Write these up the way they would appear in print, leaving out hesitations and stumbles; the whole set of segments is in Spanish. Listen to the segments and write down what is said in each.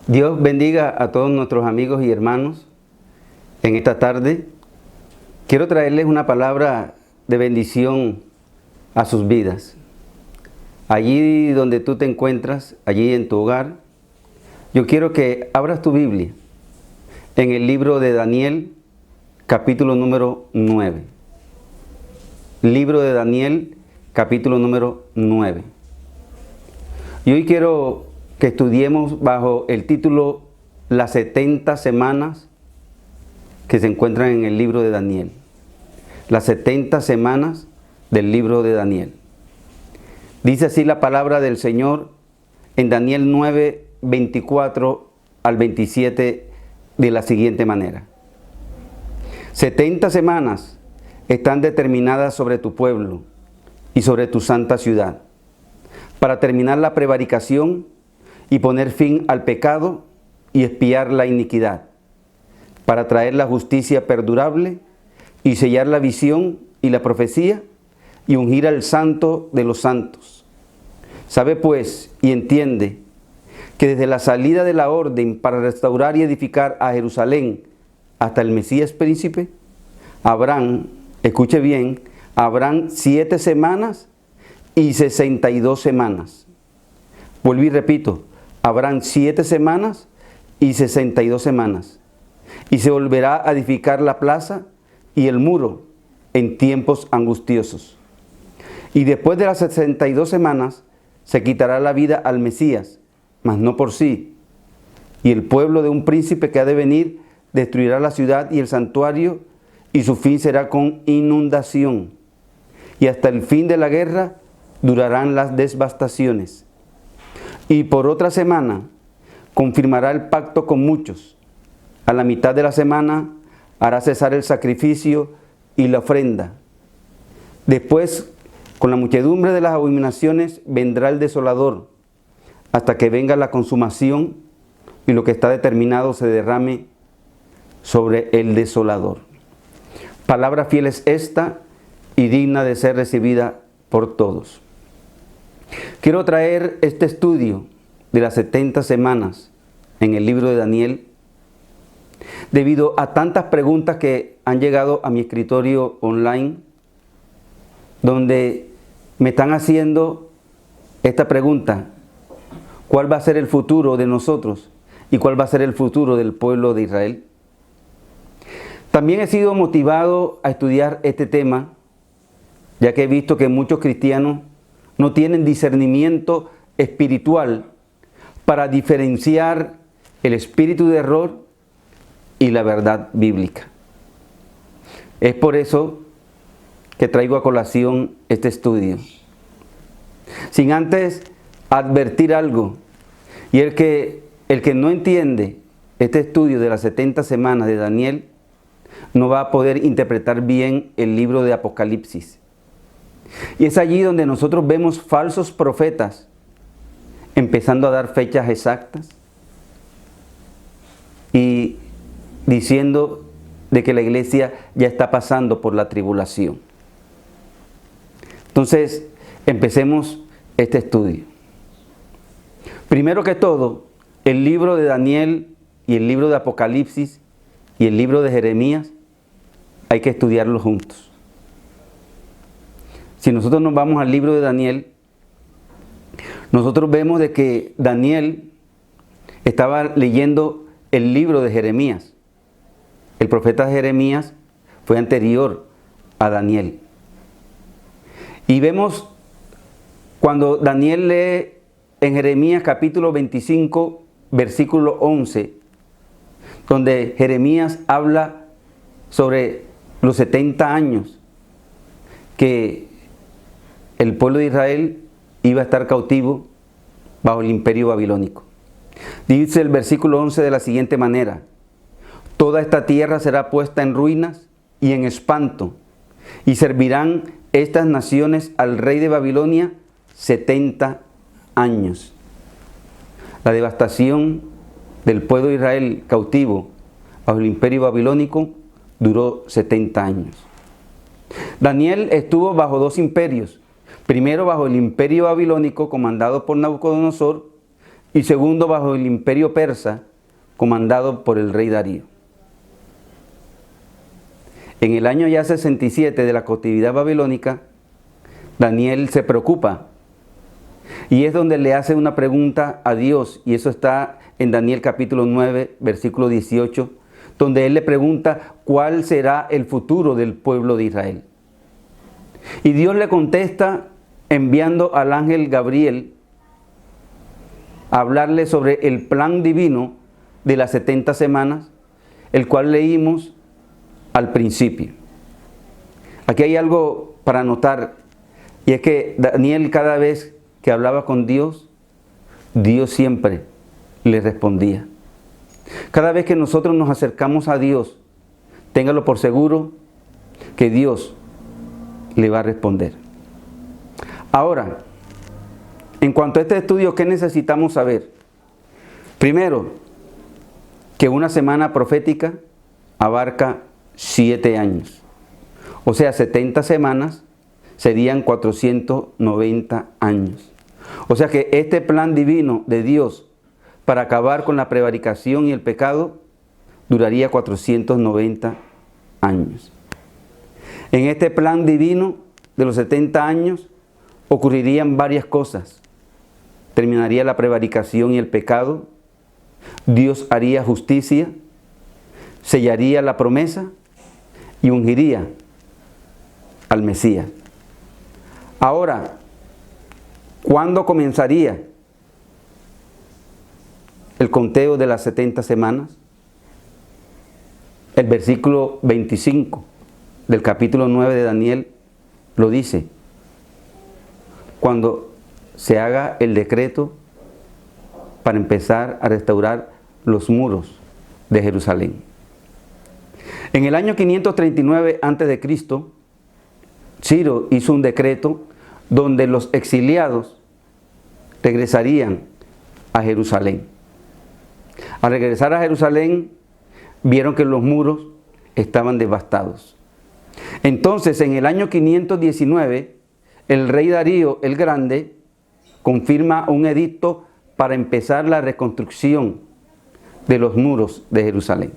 Dios bendiga a todos nuestros amigos y hermanos en esta tarde. Quiero traerles una palabra de bendición a sus vidas. Allí donde tú te encuentras, allí en tu hogar, yo quiero que abras tu Biblia en el libro de Daniel, capítulo número 9. Libro de Daniel, capítulo número 9. Y hoy quiero que estudiemos bajo el título Las 70 semanas que se encuentran en el libro de Daniel. Las 70 semanas del libro de Daniel. Dice así la palabra del Señor en Daniel 9, 24 al 27 de la siguiente manera. 70 semanas están determinadas sobre tu pueblo y sobre tu santa ciudad, para terminar la prevaricación y poner fin al pecado y expiar la iniquidad, para traer la justicia perdurable y sellar la visión y la profecía y ungir al santo de los santos. Sabe pues y entiende que desde la salida de la orden para restaurar y edificar a Jerusalén hasta el Mesías príncipe, habrán, escuche bien, habrán 7 semanas y 62 semanas. Vuelvo y repito, habrán 7 semanas y 62 semanas. Y se volverá a edificar la plaza y el muro en tiempos angustiosos. Y después de las 62 semanas se quitará la vida al Mesías, mas no por sí. Y el pueblo de un príncipe que ha de venir destruirá la ciudad y el santuario, y su fin será con inundación. Y hasta el fin de la guerra durarán las devastaciones. Y por otra semana confirmará el pacto con muchos. A la mitad de la semana hará cesar el sacrificio y la ofrenda. Después, con la muchedumbre de las abominaciones, vendrá el desolador, hasta que venga la consumación y lo que está determinado se derrame sobre el desolador. Palabra fiel es esta y digna de ser recibida por todos. Quiero traer este estudio de las 70 semanas en el libro de Daniel debido a tantas preguntas que han llegado a mi escritorio online, donde me están haciendo esta pregunta: ¿cuál va a ser el futuro de nosotros y cuál va a ser el futuro del pueblo de Israel? También he sido motivado a estudiar este tema, ya que he visto que muchos cristianos no tienen discernimiento espiritual para diferenciar el espíritu de error y la verdad bíblica. Es por eso que traigo a colación este estudio, sin antes advertir algo, y el que no entiende este estudio de las 70 semanas de Daniel no va a poder interpretar bien el libro de Apocalipsis. Y es allí donde nosotros vemos falsos profetas empezando a dar fechas exactas y diciendo de que la iglesia ya está pasando por la tribulación. Entonces, empecemos este estudio. Primero que todo, el libro de Daniel y el libro de Apocalipsis y el libro de Jeremías hay que estudiarlos juntos. Si nosotros nos vamos al libro de Daniel, nosotros vemos de que Daniel estaba leyendo el libro de Jeremías. El profeta Jeremías fue anterior a Daniel. Y vemos cuando Daniel lee en Jeremías capítulo 25, versículo 11, donde Jeremías habla sobre los 70 años que el pueblo de Israel iba a estar cautivo bajo el imperio babilónico. Dice el versículo 11 de la siguiente manera: toda esta tierra será puesta en ruinas y en espanto, y servirán estas naciones al rey de Babilonia 70 años. La devastación del pueblo de Israel cautivo bajo el imperio babilónico duró 70 años. Daniel estuvo bajo 2 imperios. Primero bajo el imperio babilónico comandado por Nabucodonosor y segundo bajo el imperio persa, comandado por el rey Darío. En el año ya 67 de la cautividad babilónica, Daniel se preocupa y es donde le hace una pregunta a Dios, y eso está en Daniel capítulo 9, versículo 18, donde él le pregunta cuál será el futuro del pueblo de Israel. Y Dios le contesta enviando al ángel Gabriel a hablarle sobre el plan divino de las 70 semanas, el cual leímos al principio. Aquí hay algo para notar, y es que Daniel, cada vez que hablaba con Dios, Dios siempre le respondía. Cada vez que nosotros nos acercamos a Dios, téngalo por seguro que Dios le va a responder. Ahora, en cuanto a este estudio, ¿qué necesitamos saber? Primero, que una semana profética abarca 7 años. O sea, 70 semanas serían 490 años. O sea que este plan divino de Dios para acabar con la prevaricación y el pecado duraría 490 años. En este plan divino de los 70 años ocurrirían varias cosas. Terminaría la prevaricación y el pecado, Dios haría justicia, sellaría la promesa y ungiría al Mesías. Ahora, ¿cuándo comenzaría el conteo de las 70 semanas? El versículo 25 del capítulo 9 de Daniel lo dice: cuando se haga el decreto para empezar a restaurar los muros de Jerusalén. En el año 539 a.C., Ciro hizo un decreto donde los exiliados regresarían a Jerusalén. Al regresar a Jerusalén, vieron que los muros estaban devastados. Entonces, en el año 519, el rey Darío el Grande confirma un edicto para empezar la reconstrucción de los muros de Jerusalén.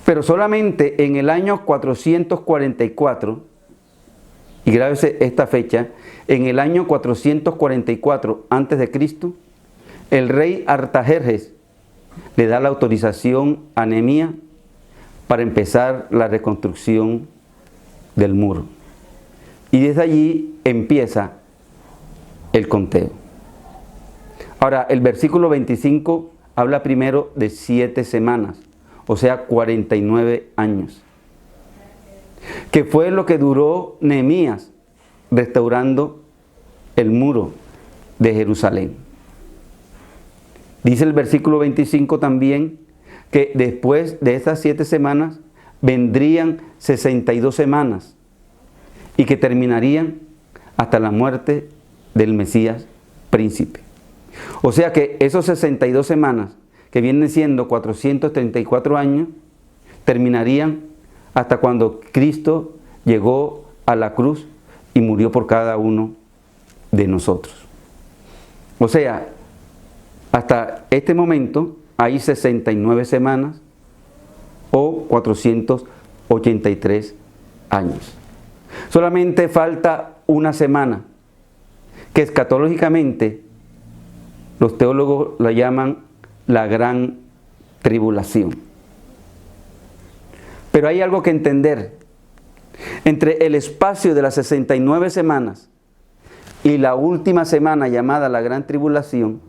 Pero solamente en el año 444, y grábese esta fecha, en el año 444 a.C., el rey Artajerjes le da la autorización a Nehemías para empezar la reconstrucción del muro. Y desde allí empieza el conteo. Ahora, el versículo 25 habla primero de 7 semanas, o sea, 49 años. Que fue lo que duró Nehemías restaurando el muro de Jerusalén. Dice el versículo 25 también que después de esas 7 semanas vendrían 62 semanas y que terminarían hasta la muerte del Mesías príncipe. O sea que esos 62 semanas, que vienen siendo 434 años, terminarían hasta cuando Cristo llegó a la cruz y murió por cada uno de nosotros. O sea, hasta este momento hay 69 semanas o 483 años. Solamente falta una semana, que escatológicamente los teólogos la llaman la gran tribulación. Pero hay algo que entender. Entre el espacio de las 69 semanas y la última semana llamada la gran tribulación,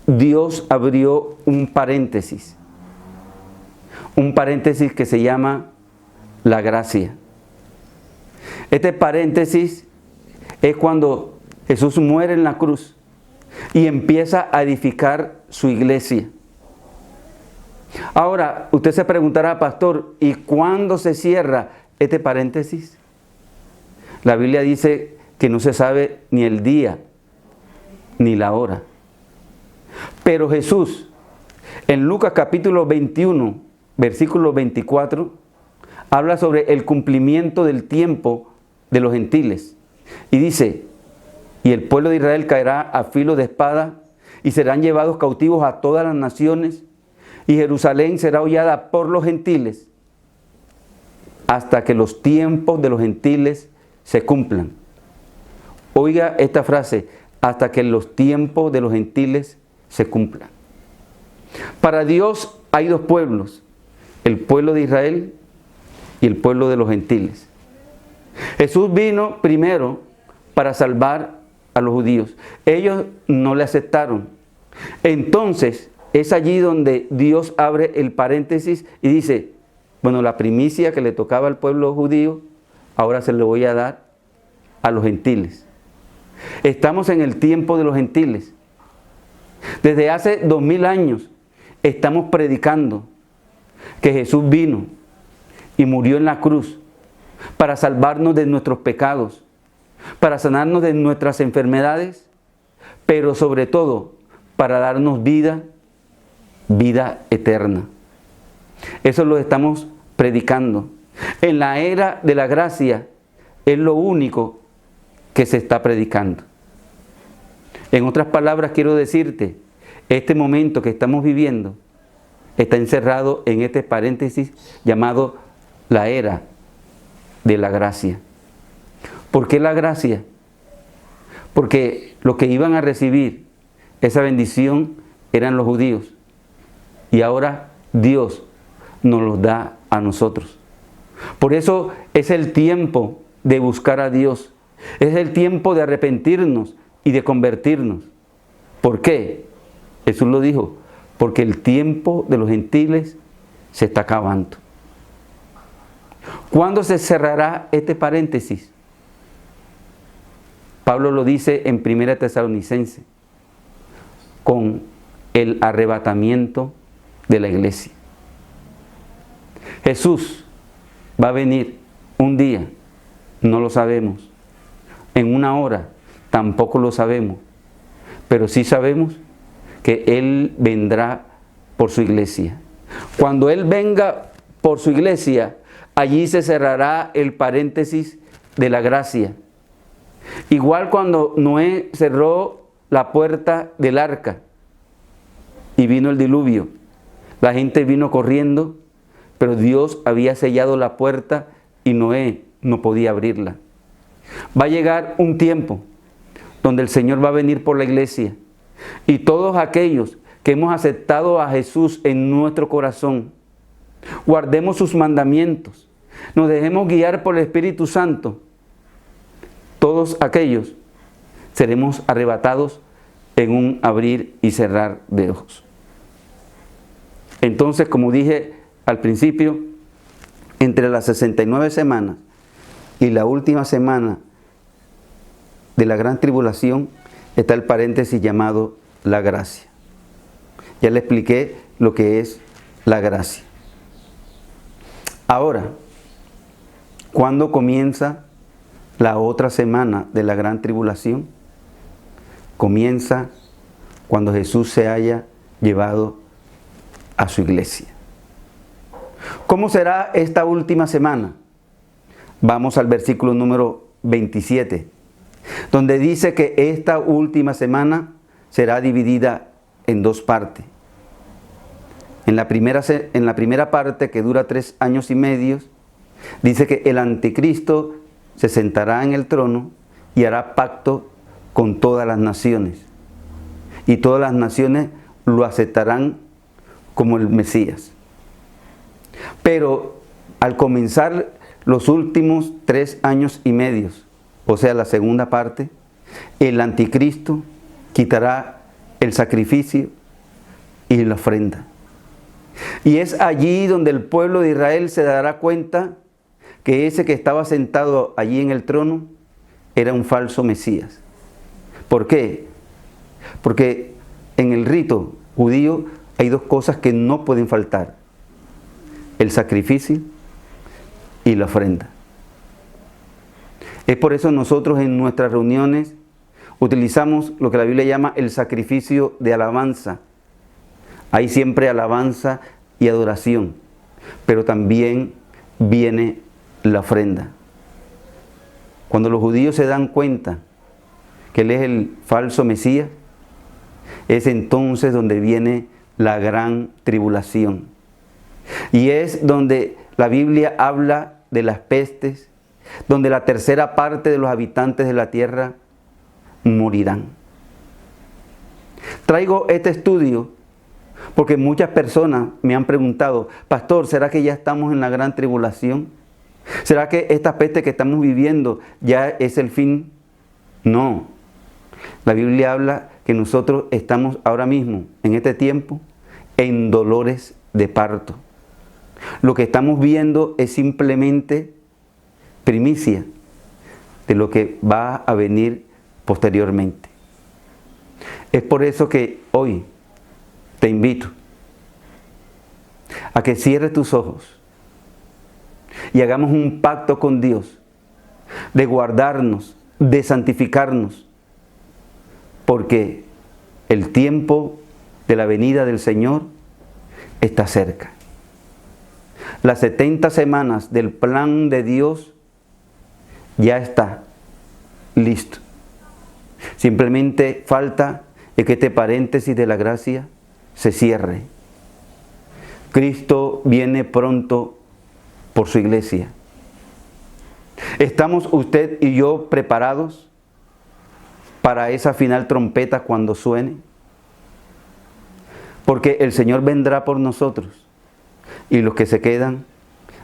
Dios abrió un paréntesis que se llama la gracia. Este paréntesis es cuando Jesús muere en la cruz y empieza a edificar su iglesia. Ahora, usted se preguntará, pastor, ¿y cuándo se cierra este paréntesis? La Biblia dice que no se sabe ni el día ni la hora. Pero Jesús, en Lucas capítulo 21, versículo 24, habla sobre el cumplimiento del tiempo de los gentiles. Y dice, y el pueblo de Israel caerá a filo de espada y serán llevados cautivos a todas las naciones, y Jerusalén será hollada por los gentiles hasta que los tiempos de los gentiles se cumplan. Oiga esta frase, hasta que los tiempos de los gentiles se cumplan. Para Dios hay dos pueblos, el pueblo de Israel y el pueblo de los gentiles. Jesús vino primero para salvar a los judíos. Ellos no le aceptaron. Entonces es allí donde Dios abre el paréntesis y dice, bueno, la primicia que le tocaba al pueblo judío, ahora se le voy a dar a los gentiles. Estamos en el tiempo de los gentiles. Desde hace 2000 años estamos predicando que Jesús vino y murió en la cruz para salvarnos de nuestros pecados, para sanarnos de nuestras enfermedades, pero sobre todo para darnos vida eterna. Eso lo estamos predicando. En la era de la gracia es lo único que se está predicando. En otras palabras, quiero decirte, este momento que estamos viviendo está encerrado en este paréntesis llamado la era de la gracia. ¿Por qué la gracia? Porque los que iban a recibir esa bendición eran los judíos, y ahora Dios nos los da a nosotros. Por eso es el tiempo de buscar a Dios, es el tiempo de arrepentirnos y de convertirnos. ¿Por qué? Jesús lo dijo, porque el tiempo de los gentiles se está acabando. ¿Cuándo se cerrará este paréntesis? Pablo lo dice en 1 Tesalonicenses, con el arrebatamiento de la iglesia. Jesús va a venir un día, no lo sabemos. En una hora, tampoco lo sabemos. Pero sí sabemos que Él vendrá por su iglesia. Cuando Él venga por su iglesia, allí se cerrará el paréntesis de la gracia. Igual cuando Noé cerró la puerta del arca y vino el diluvio, la gente vino corriendo, pero Dios había sellado la puerta y Noé no podía abrirla. Va a llegar un tiempo donde el Señor va a venir por la iglesia, y todos aquellos que hemos aceptado a Jesús en nuestro corazón, guardemos sus mandamientos, nos dejemos guiar por el Espíritu Santo, todos aquellos seremos arrebatados en un abrir y cerrar de ojos. Entonces, como dije al principio, entre las 69 semanas y la última semana de la gran tribulación está el paréntesis llamado la gracia. Ya le expliqué lo que es la gracia. Ahora, ¿cuándo comienza la otra semana de la gran tribulación? Comienza cuando Jesús se haya llevado a su iglesia. ¿Cómo será esta última semana? Vamos al versículo número 27, donde dice que esta última semana será dividida en dos partes. En la primera parte, que dura 3 años y medio, dice que el anticristo se sentará en el trono y hará pacto con todas las naciones. Y todas las naciones lo aceptarán como el Mesías. Pero al comenzar los últimos 3 años y medio, o sea, la segunda parte, el anticristo quitará el sacrificio y la ofrenda. Y es allí donde el pueblo de Israel se dará cuenta que ese que estaba sentado allí en el trono era un falso Mesías. ¿Por qué? Porque en el rito judío hay dos cosas que no pueden faltar: el sacrificio y la ofrenda. Es por eso nosotros en nuestras reuniones utilizamos lo que la Biblia llama el sacrificio de alabanza. Hay siempre alabanza y adoración, pero también viene la ofrenda. Cuando los judíos se dan cuenta que Él es el falso Mesías, es entonces donde viene la gran tribulación. Y es donde la Biblia habla de las pestes, donde la tercera parte de los habitantes de la tierra morirán. Traigo este estudio porque muchas personas me han preguntado: pastor, ¿será que ya estamos en la gran tribulación? ¿Será que esta peste que estamos viviendo ya es el fin? No. La Biblia habla que nosotros estamos ahora mismo, en este tiempo, en dolores de parto. Lo que estamos viendo es simplemente primicia de lo que va a venir posteriormente. Es por eso que hoy te invito a que cierres tus ojos y hagamos un pacto con Dios de guardarnos, de santificarnos, porque el tiempo de la venida del Señor está cerca. Las 70 semanas del plan de Dios ya está listo. Simplemente falta que este paréntesis de la gracia se cierre. Cristo viene pronto por su iglesia. ¿Estamos usted y yo preparados para esa final trompeta cuando suene? Porque el Señor vendrá por nosotros y los que se quedan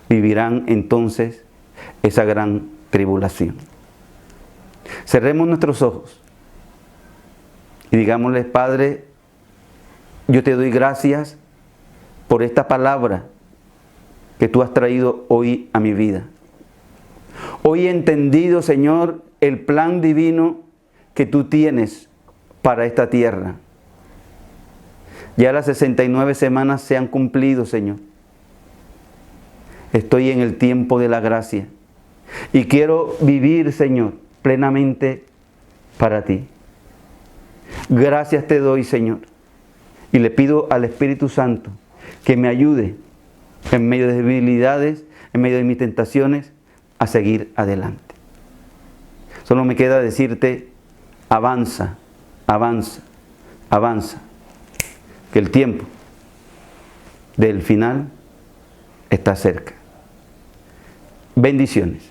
vivirán entonces esa gran tribulación. Cerremos nuestros ojos y digámosle: Padre, yo te doy gracias por esta palabra que tú has traído hoy a mi vida. Hoy he entendido, Señor, el plan divino que tú tienes para esta tierra. Ya las 69 semanas se han cumplido, Señor. Estoy en el tiempo de la gracia y quiero vivir, Señor, plenamente para ti. Gracias te doy, Señor, y le pido al Espíritu Santo que me ayude en medio de debilidades, en medio de mis tentaciones, a seguir adelante. Solo me queda decirte: avanza, avanza, avanza, que el tiempo del final está cerca. Bendiciones.